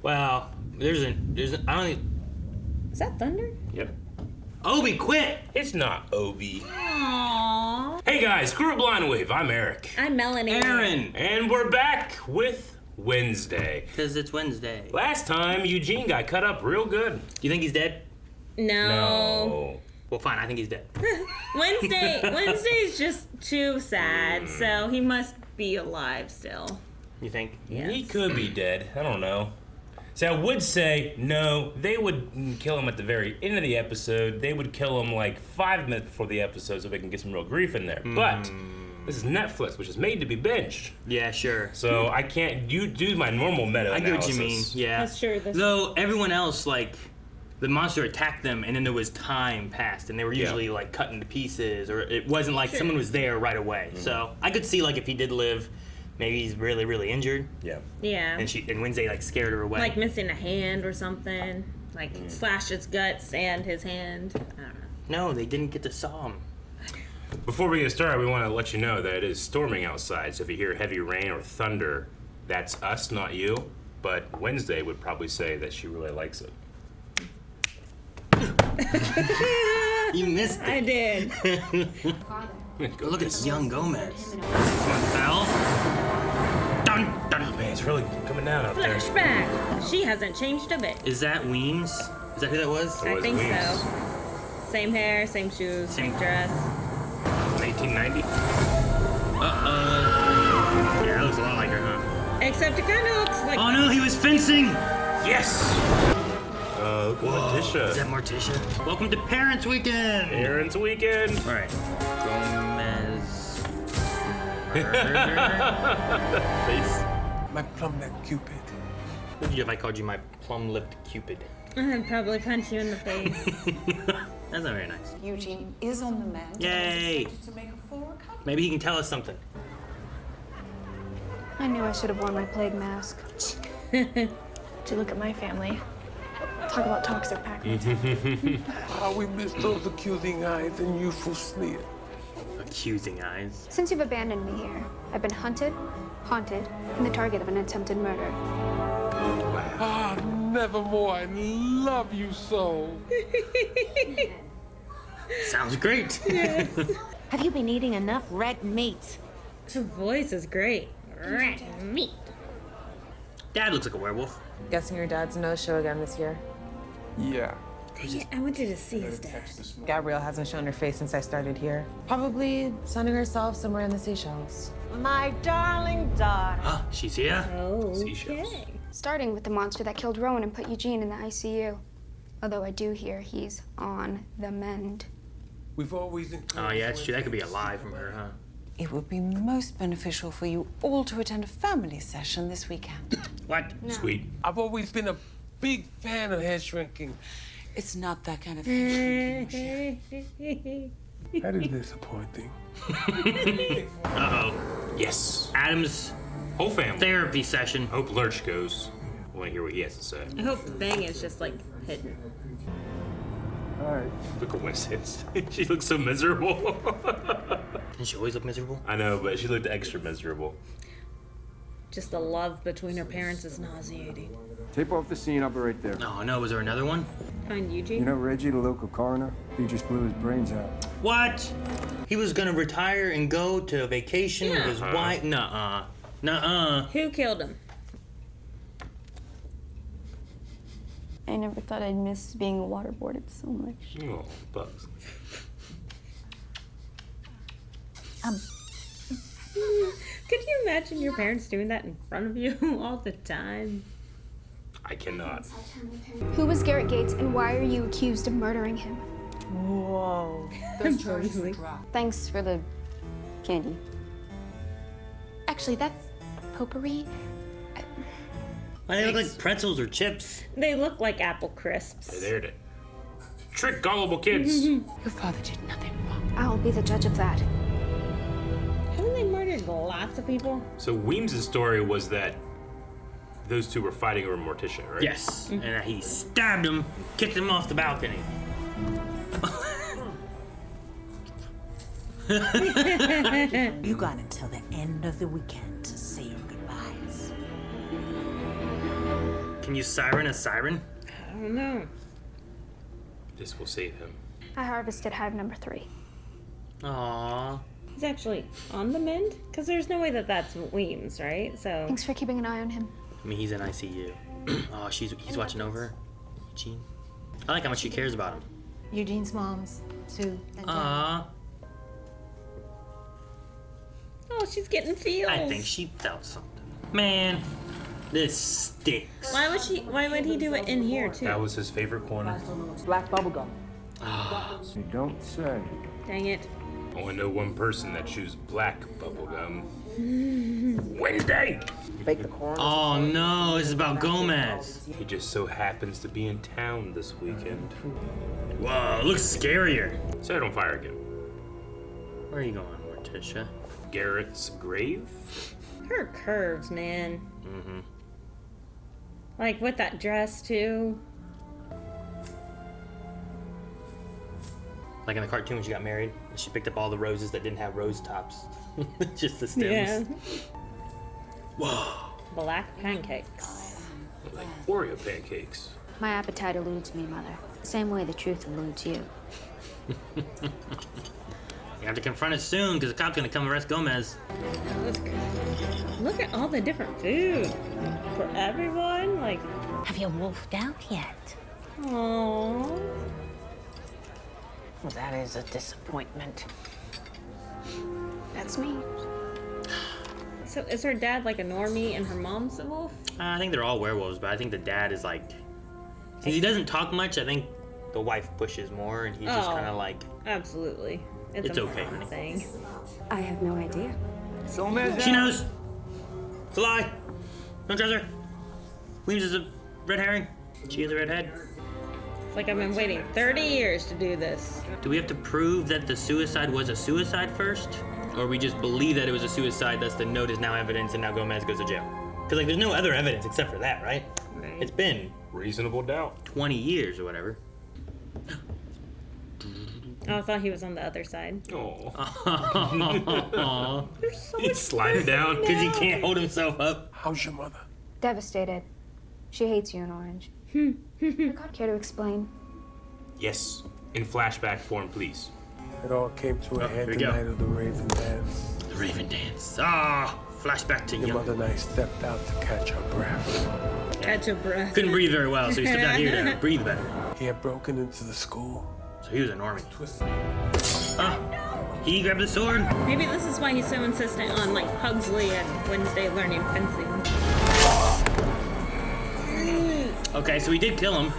Well, there's I don't think... Is that thunder? Yep. Obi, quit! It's not Obi. Aww. Hey guys, screw a blind wave. I'm Eric. I'm Melanie. Aaron. And we're back with Wednesday. Because it's Wednesday. Last time, Eugene got cut up real good. Do you think he's dead? No. Well, fine, I think he's dead. Wednesday's just too sad, so he must be alive still. You think? Yes. He could be dead. I don't know. See, I would say, no, they would kill him at the very end of the episode. They would kill him like 5 minutes before the episode so they can get some real grief in there. But this is Netflix, which is made to be binged. Yeah, sure. So I can't do my normal meta I get what analysis. you mean, yeah. That's true. Though everyone else, like, the monster attacked them and then there was time passed and they were usually like cut into pieces, or it wasn't like someone was there right away. So I could see like if he did live, maybe he's really, really injured. Yeah. Yeah. And Wednesday like scared her away. Like missing a hand or something. Like slashed his guts and his hand. I don't know. No, they didn't get to saw him. Before we get started, we want to let you know that it is storming outside, so if you hear heavy rain or thunder, that's us, not you. But Wednesday would probably say that she really likes it. You missed it. I did. Look at young Gomez. Someone fell. Dun, dun. Oh man, it's really coming down out there. Flashback. She hasn't changed a bit. Is that Weems? Is that who that was? I was think Weems. so. Same hair, same shoes, same dress. 1990? Uh-oh. Yeah, that looks a lot like her, huh? Except it kind of looks like... Oh no, he was fencing! Yes! Morticia. Is that Morticia? Welcome to Parents Weekend! Aaron's weekend. Alright. Gomez. Face. My plum-necked Cupid. What would you if I called you my plum-lipped Cupid? I'd probably punch you in the face. That's not very nice. Eugene is on the mend. Yay! And is expected to make a full recovery. Maybe he can tell us something. I knew I should have worn my plague mask. Did you look at my family? Talk about toxic pack. How we miss those accusing eyes and youthful sneer. Accusing eyes. Since you've abandoned me here, I've been hunted, haunted, and the target of an attempted murder. Ah, nevermore, I love you so. Sounds great. Have you been eating enough red meat? Her voice is great. Rat meat. Dad looks like a werewolf. Guessing your dad's no-show again this year. Yeah. Dang it, I wanted to see his dad. Gabrielle hasn't shown her face since I started here. Probably sunning herself somewhere in the seashells. My darling daughter. Ah, she's here. Seashells. Okay. Starting with the monster that killed Rowan and put Eugene in the ICU. Although I do hear he's on the mend. We've always Oh yeah, it's true. That could be a lie from her, huh? It would be most beneficial for you all to attend a family session this weekend. What? Sweet. I've always been a big fan of head shrinking. It's not that kind of thing. That is disappointing. Uh-oh. Yes. Adam's Whole family. therapy session. Hope Lurch goes. I want to hear what he has to say. I hope the thing is just like hidden. All right. Look at Winston's. She looks so miserable. Doesn't she always look miserable? I know, but she looked extra miserable. Just the love between her parents is nauseating. Tape off the scene, I'll be right there. Oh no, was there another one? Find Eugene. You know Reggie, the local coroner? He just blew his brains out. What? He was gonna retire and go to vacation with his wife? Nuh-uh. Nuh-uh. Who killed him? I never thought I'd miss being waterboarded so much. Oh, bugs. Could you imagine your parents doing that in front of you all the time? I cannot. Who was Garrett Gates and why are you accused of murdering him? Whoa. Those charges were dropped. Thanks for the candy. Actually, that's potpourri. Why they look like pretzels or chips? They look like apple crisps. They dared it. Trick gullible kids. Your father did nothing wrong. I'll be the judge of that. Haven't they murdered lots of people? So Weems' story was that those two were fighting over Morticia, right? Yes. And he stabbed him, kicked him off the balcony. You got until the end of the weekend to say your goodbyes. Can Can you siren a siren? I don't know. This will save him. I harvested hive number 3. Aww. He's actually on the mend? Because there's no way that that's Weems, right? So. Thanks for keeping an eye on him. I mean, he's in ICU. Oh, he's watching over her. Eugene. I like how much she cares about him. Eugene's moms, Sue and Jen. Aww. Oh, she's getting feels. I think she felt something. Man, this stinks. Why would he do it in here too? That was his favorite corner. Black bubblegum. You don't say. Dang it. I only know one person that chews black bubblegum. Wednesday! Fake the corn. Oh no, this is about Gomez. He just so happens to be in town this weekend. Whoa, it looks scarier. Set it on fire again. Where are you going, Morticia? Garrett's grave? Her curves, man. Mm-hmm. Like with that dress too. Like in the cartoon when she got married, and she picked up all the roses that didn't have rose tops. Just the stems. Yeah. Whoa. Black pancakes. Like Oreo pancakes. My appetite eludes me, Mother. Same way the truth eludes you. You have to confront it soon, because the cop's gonna come arrest Gomez. Look at all the different food for everyone. Like, Have you wolfed out yet? oh. Well, that is a disappointment. That's me. So is her dad like a normie and her mom's a wolf? I think they're all werewolves, but I think the dad is like... Since he doesn't talk much, I think the wife pushes more, and he's just Oh. kind of like... Absolutely. It's a okay, mom honey. thing. I have no idea. She knows! It's a lie! Don't trust her! Weems is a red herring. She has a red head. It's like I've been waiting 30 years to do this. Do we have to prove that the suicide was a suicide first? Or we just believe that it was a suicide, thus the note is now evidence, and now Gomez goes to jail? Because, like, there's no other evidence except for that, right? Right. It's been Reasonable doubt. 20 years or whatever. Oh, I thought he was on the other side. Oh. There's so He's much sliding down. Because he can't hold himself up. How's your mother? Devastated. She hates you in Orange. Care to explain? Yes. In flashback form, please. It all came to a head here the we go. night of the Raven dance. The Raven dance. Ah, flashback to Your young. mother and I stepped out to catch our breath. Catch a breath. Couldn't breathe very well, so he stepped out here to breathe better. He had broken into the school. So he was a normie. He grabbed the sword. Maybe this is why he's so insistent on like Pugsley and Wednesday learning fencing. Okay, so he did kill him,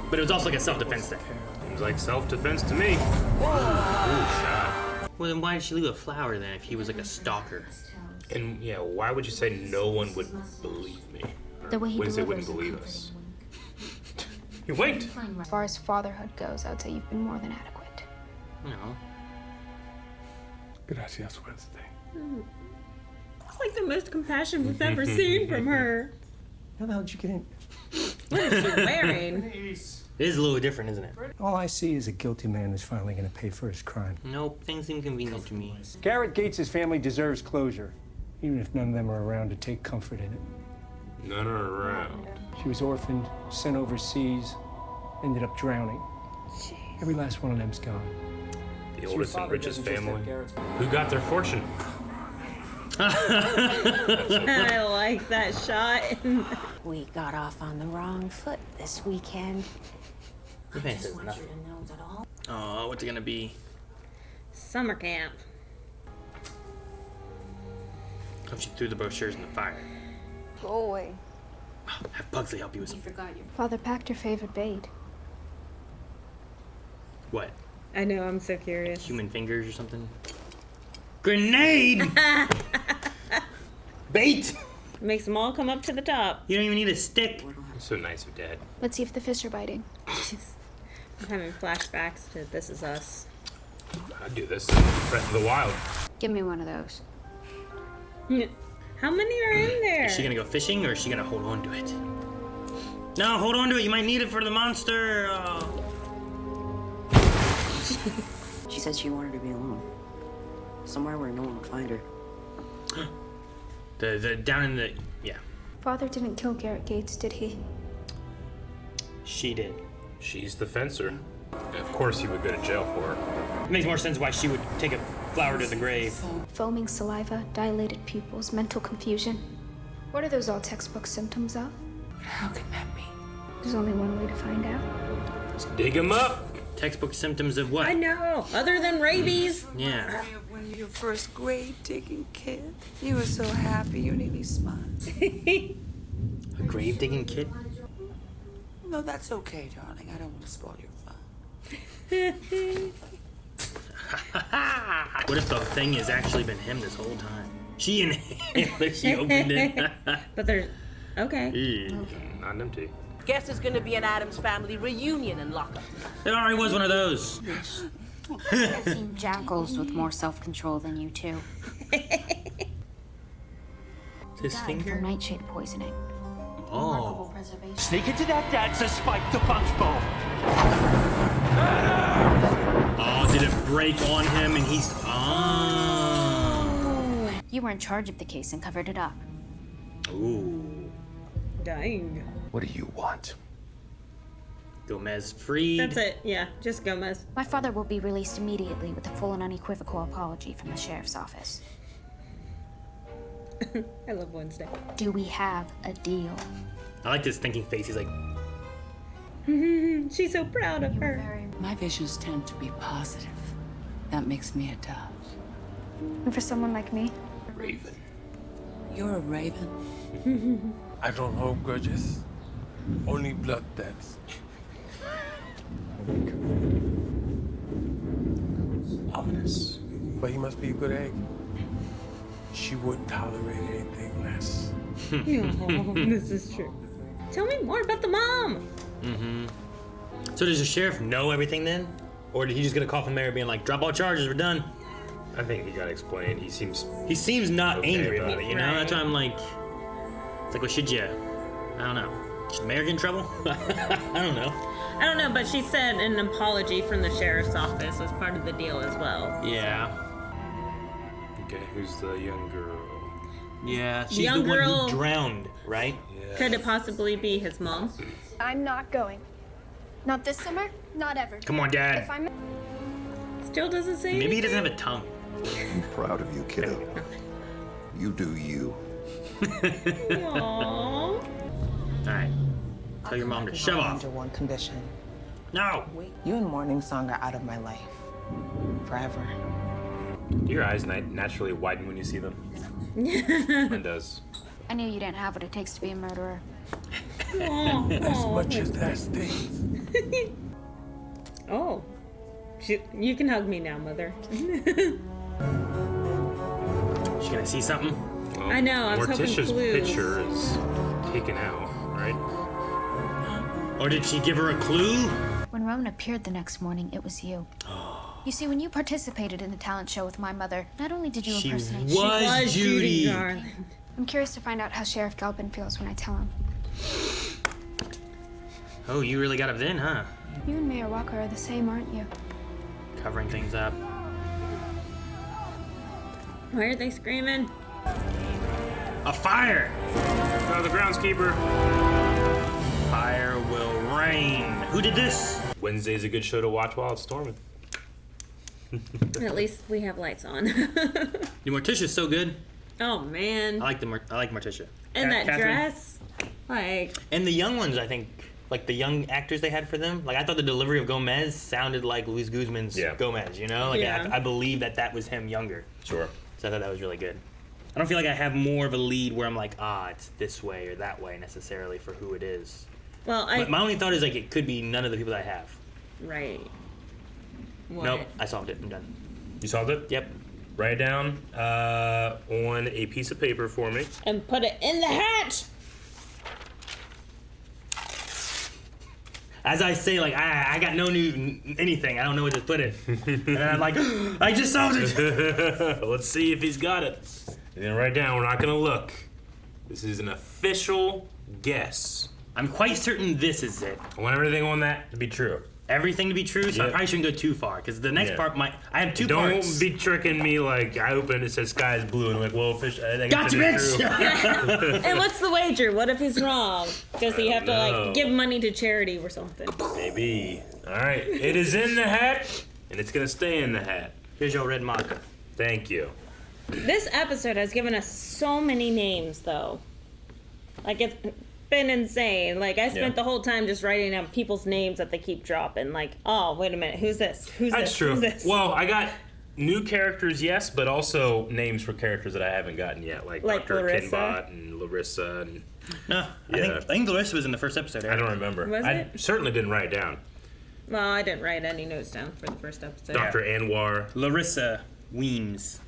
but it was also like a self-defense thing. Seems like self-defense to me. Ooh, shot. Well, then why did she leave a flower then if he was like a stalker? And yeah, why would you say no one would believe me? The way he Wednesday delivers wouldn't believe is us. You winked. As far as fatherhood goes, I would say you've been more than adequate. No. Gracias, Wednesday. It's like the most compassion we've ever seen from her. How the hell did you get in? What is she wearing? It is a little different, isn't it? All I see is a guilty man who's finally going to pay for his crime. Nope, things seem convenient to me. Garrett Gates' family deserves closure, even if none of them are around to take comfort in it. None are around. She was orphaned, sent overseas, ended up drowning. Every last one of them's gone. The oldest and richest family. Who got their fortune? I like that shot. We got off on the wrong foot this weekend. The man says nothing. Oh, what's it gonna be? Summer camp. Hope she threw the brochures in the fire. Go away. Have Pugsley help you with something. Father packed her favorite bait. What? I know, I'm so curious. Human fingers or something? Grenade! Bait! Makes them all come up to the top. You don't even need a stick. So nice of Dad. Let's see if the fish are biting. I'm having flashbacks to This Is Us. I'd do this. Breath of the Wild. Give me one of those. How many are in there? Is she gonna go fishing or is she gonna hold on to it? No, hold on to it. You might need it for the monster. Oh. She said she wanted to be alone. Somewhere where no one would find her. The down in the, yeah. Father didn't kill Garrett Gates, did he? She did. She's the fencer. Of course he would go to jail for her. It makes more sense why she would take a flower to the grave. Foaming saliva, dilated pupils, mental confusion. What are those all textbook symptoms of? How can that be? There's only one way to find out. Let's dig him up. Textbook symptoms of what? I know. Other than rabies. Yeah. When your first grave-digging kid, you were so happy you nearly smiled. A grave digging kid? No, that's okay, darling. I don't want to spoil your fun. What if the thing has actually been him this whole time? She inhaled it, she opened it. But there's... Okay. Not empty. Guess there's gonna be an Addams family reunion in lockup. It already was one of those. I've seen jackals with more self-control than you two. His Died finger? from nightshade poisoning. Oh. Preservation. Sneak into that dance and spike the punch bowl. Oh, did it break on him and he's... Oh. You were in charge of the case and covered it up. Ooh. Dang. What do you want? Gomez freed. That's it. Yeah, just Gomez. My father will be released immediately with a full and unequivocal apology from the sheriff's office. I love Wednesday. Do we have a deal? I like this thinking face. He's like, She's so proud of her. My visions tend to be positive. That makes me a dove. And for someone like me, Raven. You're a raven. I don't hold grudges. Only blood debts. Ominous. But he must be a good egg. She wouldn't tolerate anything less. Oh, this is true. Tell me more about the mom. so does the sheriff know everything then? Or did he just get a call from Mary being like, drop all charges, we're done? I think he got explained. He seems not okay angry about about it. it, you know? That's why I'm like, it's like, well, should you, I don't know. Should Mary get in trouble? I don't know. I don't know, but she said an apology from the sheriff's office was part of the deal as well. Yeah. Okay, who's the young girl? Yeah, she's Young the one girl. who drowned, right? Yeah. Could it possibly be his mom? I'm not going. Not this summer, not ever. Come on, Dad. If I'm Still doesn't say Maybe he anything? doesn't have a tongue. I'm proud of you, kiddo. You do you. Aww. All right. Tell your mom to shove off. Under one condition. No. You and Morning Song are out of my life. Forever. Your eyes naturally widen when you see them. Mine does. I knew you didn't have what it takes to be a murderer. As much as that stings. Oh. You can hug me now, Mother. She gonna see something? Well, I know, I was hoping Morticia's clues. picture is taken out, right? Or did she give her a clue? When Rowan appeared the next morning, it was you. You see, when you participated in the talent show with my mother, not only did you She impersonate... was Judy. Garland. I'm curious to find out how Sheriff Galpin feels when I tell him. Oh, you really got it then, huh? You and Mayor Walker are the same, aren't you? Covering things up. Why are they screaming? A fire! Oh, the groundskeeper. Fire will rain. Who did this? Wednesday's a good show to watch while it's storming. At least we have lights on. The Morticia's so good. Oh man. I like Morticia. And that Catherine. dress. Like, And the young ones, I think, like the young actors they had for them. Like I thought the delivery of Gomez sounded like Luis Guzman's Gomez. You know, like Yeah. I believe that was him younger. Sure. So I thought that was really good. I don't feel like I have more of a lead where I'm like, it's this way or that way necessarily for who it is. well, But my only thought is like it could be none of the people that I have. Right. What? Nope, I solved it. I'm done. You solved it? Yep. Write it down on a piece of paper for me. And put it in the hatch. As I say, like I got no new anything. I don't know where to put it. And I'm like, I just solved it. Let's see if he's got it. You're gonna write down. We're not gonna look. This is an official guess. I'm quite certain this is it. I want everything on that to be true. everything to be true, so I probably shouldn't go too far because the next part might. I have two parts. Don't be tricking me like I open it says sky is blue and I'm like, well, fish. Gotcha, bitch. And what's the wager? What if he's wrong? Does he have to like give money to charity or something? Maybe. All right, it is in the hat, and it's gonna stay in the hat. Here's your red marker. Thank you. This episode has given us so many names, though. Like, it's been insane. Like, I spent the whole time just writing down people's names that they keep dropping. Like, oh, wait a minute, who's this? That's true. Who's this? Well, I got new characters, yes, but also names for characters that I haven't gotten yet, like Dr. Larissa? Kinbot and Larissa. And, no, I think Larissa was in the first episode. I don't remember. Was I it? certainly didn't write it down. Well, I didn't write any notes down for the first episode. Dr. Anwar. Larissa Weems.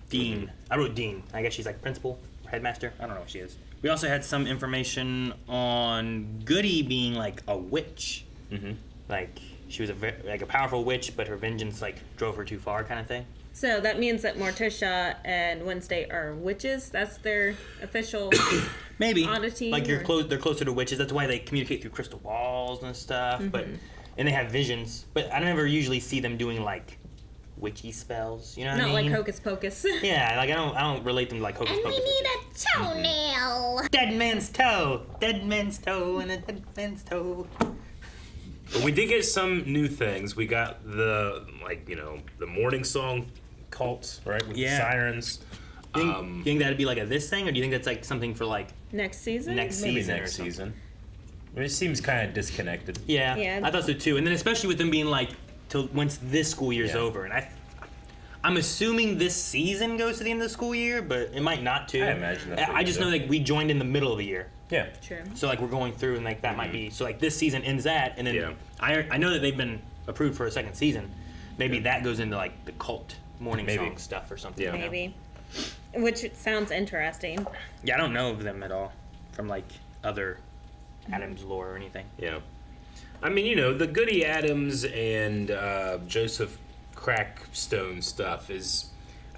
Dean. I wrote Dean. I guess she's like principal, headmaster. I don't know what she is. We also had some information on Goody being like a witch. Mm-hmm. Like she was a powerful witch, but her vengeance like drove her too far, kind of thing. So that means that Morticia and Wednesday are witches. That's their official maybe oddity. Like they're closer to witches. That's why they communicate through crystal balls and stuff. Mm-hmm. And they have visions. But I never usually see them doing like witchy spells, you know what I mean? Not like Hocus Pocus. Yeah, like I don't relate them to like Hocus Pocus. And we need a toenail. Dead man's toe. Dead man's toe and a dead man's toe. But we did get some new things. We got the the morning song cult, right? With the sirens. Do you think that'd be like a this thing, or do you think that's like something for like next season? Maybe next season. I mean, it seems kind of disconnected. Yeah, I thought so too. And then especially with them being like till once this school year's over, and I'm assuming this season goes to the end of the school year, but it might not too. I imagine that's I just know like we joined in the middle of the year. Yeah. True. So like we're going through and like that might be so like this season ends that, and then I know that they've been approved for a second season. Maybe that goes into like the cult morning song stuff or something. Yeah. Maybe. Which sounds interesting. Yeah, I don't know of them at all from like other Addams lore or anything. Yeah. I mean, the Goody Addams and Joseph Crackstone stuff is,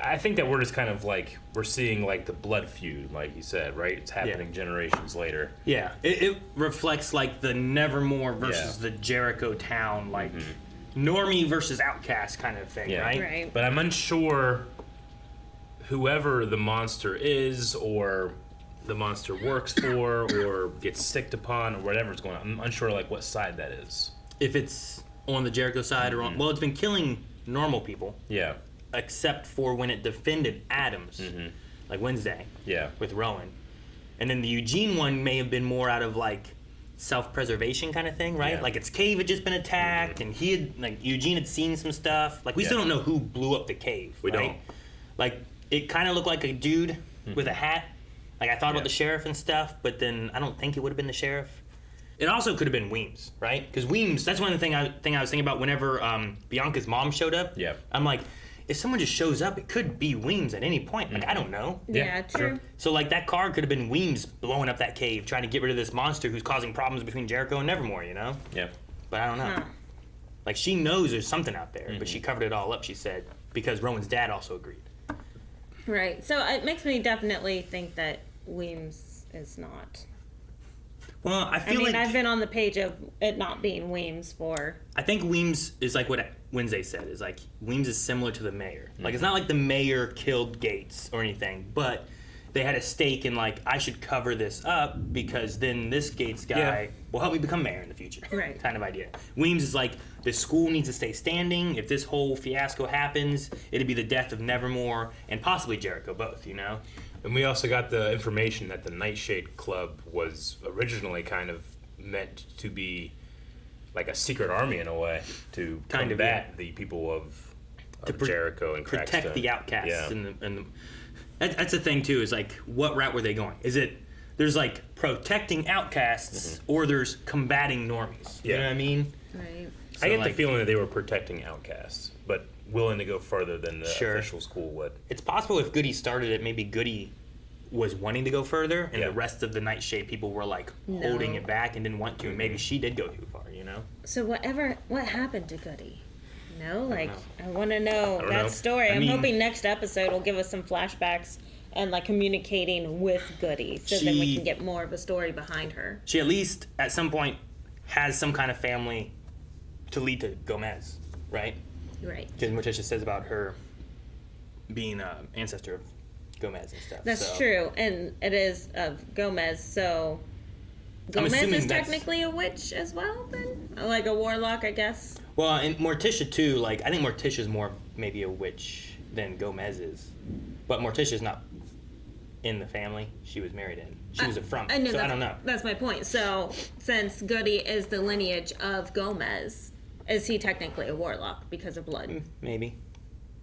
I think that we're just kind of like, we're seeing like the blood feud, like you said, right? It's happening generations later. Yeah, it reflects like the Nevermore versus the Jericho town, like Normie versus Outcast kind of thing, right? Right. But I'm unsure whoever the monster is or the monster works for or gets sicked upon or whatever's going on. I'm unsure like what side that is. If it's on the Jericho side or on, well, it's been killing normal people. Yeah. Except for when it defended Addams, like Wednesday. Yeah. With Rowan. And then the Eugene one may have been more out of like self-preservation kind of thing, right? Yeah. Like its cave had just been attacked and he had, like Eugene had seen some stuff. Like we still don't know who blew up the cave. We don't. Like it kind of looked like a dude with a hat. Like I thought about the sheriff and stuff, but then I don't think it would have been the sheriff. It also could have been Weems, right? Because Weems, that's one of the thing I was thinking about whenever Bianca's mom showed up. Yeah. I'm like, if someone just shows up, it could be Weems at any point. Like I don't know. Yeah, true. So like that card could have been Weems blowing up that cave, trying to get rid of this monster who's causing problems between Jericho and Nevermore, Yeah. But I don't know. Like she knows there's something out there, but she covered it all up, she said, because Rowan's dad also agreed. Right. So it makes me definitely think that Weems is not. Well, I feel like I've been on the page of it not being Weems for. I think Weems is like what Wednesday said, is like Weems is similar to the mayor. Like it's not like the mayor killed Gates or anything, but they had a stake in like I should cover this up because then this Gates guy will help me become mayor in the future. Right. Kind of idea. Weems is like the school needs to stay standing. If this whole fiasco happens, it'd be the death of Nevermore and possibly Jericho both, And we also got the information that the Nightshade Club was originally kind of meant to be like a secret army in a way to combat the people of Jericho and protect Crackstone. the outcasts. Yeah. That's the thing too. Is like what route were they going? Is it there's like protecting outcasts or there's combating normies? You know what I mean? Right. So I get the like- feeling that they were protecting outcasts, but willing to go further than the official school would. It's possible if Goody started it, maybe Goody was wanting to go further, and the rest of the Nightshade people were like holding it back and didn't want to, and maybe she did go too far, So what happened to Goody? I want to know don't that know. story. I I'm mean- hoping next episode will give us some flashbacks and like communicating with Goody, so then we She- can get more of a story behind her. She at least at some point has some kind of family to lead to Gomez, right? Right. Because Morticia says about her being an ancestor of Gomez and stuff. That's true, and it is of Gomez, so Gomez is technically a witch as well, then? Like a warlock, I guess? Well, and Morticia, too, like, I think Morticia's more maybe a witch than Gomez is. But Morticia's not in the family she was married in. She was from, I don't know. That's my point. So, since Goody is the lineage of Gomez, is he technically a warlock because of blood? Maybe.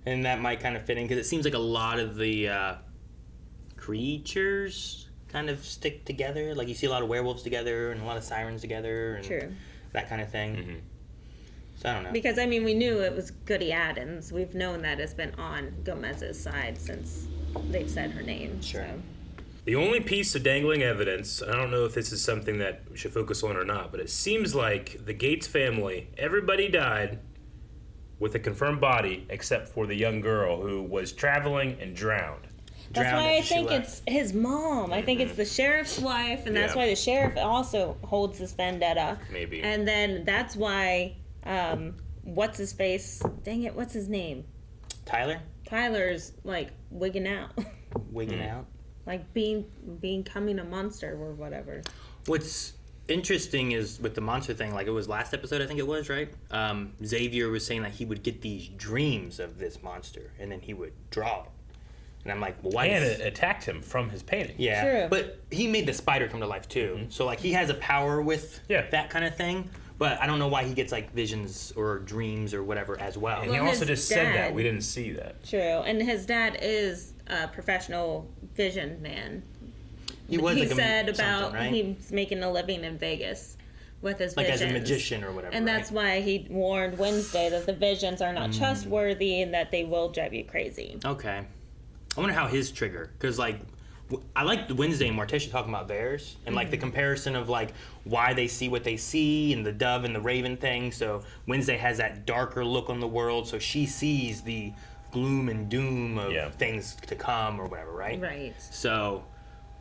And that might kind of fit in, because it seems like a lot of the creatures kind of stick together. Like, you see a lot of werewolves together and a lot of sirens together and that kind of thing. Mm-hmm. So I don't know. Because, I mean, we knew it was Goody Addams. We've known that it's been on Gomez's side since they've said her name. Sure. So. The only piece of dangling evidence, I don't know if this is something that we should focus on or not, but it seems like the Gates family, everybody died with a confirmed body except for the young girl who was traveling and drowned. That's why I think it's his mom. I think it's the sheriff's wife, and that's why the sheriff also holds this vendetta. Maybe. And then that's why, what's his face? Dang it, what's his name? Tyler? Tyler's, like, wigging out. Wigging out? Like, becoming a monster or whatever. What's interesting is with the monster thing, like it was last episode, I think it was, right? Xavier was saying that he would get these dreams of this monster, and then he would draw it. And I'm like, well, why? And it attacked him from his painting. Yeah, true. But he made the spider come to life too. Mm-hmm. So like he has a power with that kind of thing. But I don't know why he gets like visions or dreams or whatever as well. And he also just said that. We didn't see that. True. And his dad is a professional vision man. He was. He said about right? he's making a living in Vegas with his like visions. as a magician or whatever. And that's why he warned Wednesday that the visions are not trustworthy and that they will drive you crazy. Okay. I wonder how his trigger, because like I like Wednesday and Morticia talking about theirs and like the comparison of like why they see what they see and the dove and the raven thing. So Wednesday has that darker look on the world, so she sees the gloom and doom of things to come or whatever, right? Right. So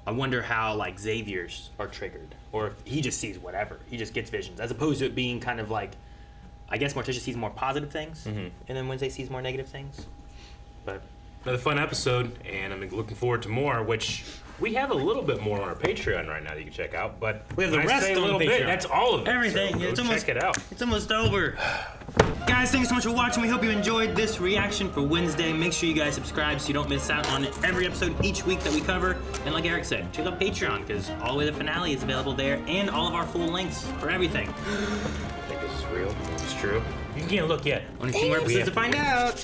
I wonder how like Xavier's are triggered, or if he just sees whatever. He just gets visions, as opposed to it being kind of like, I guess Morticia sees more positive things, and then Wednesday sees more negative things. But another fun episode, and I'm looking forward to more, which we have a little bit more on our Patreon right now that you can check out, but we have the rest on Patreon. Patreon. That's all of it. Everything. So check it out. It's almost over. Guys, thanks so much for watching. We hope you enjoyed this reaction for Wednesday. Make sure you guys subscribe so you don't miss out on every episode each week that we cover. And like Eric said, check out Patreon, because all the way to the finale is available there, and all of our full links for everything. I think this is real. It's true. You can't look yet. Only 2 more episodes to find out.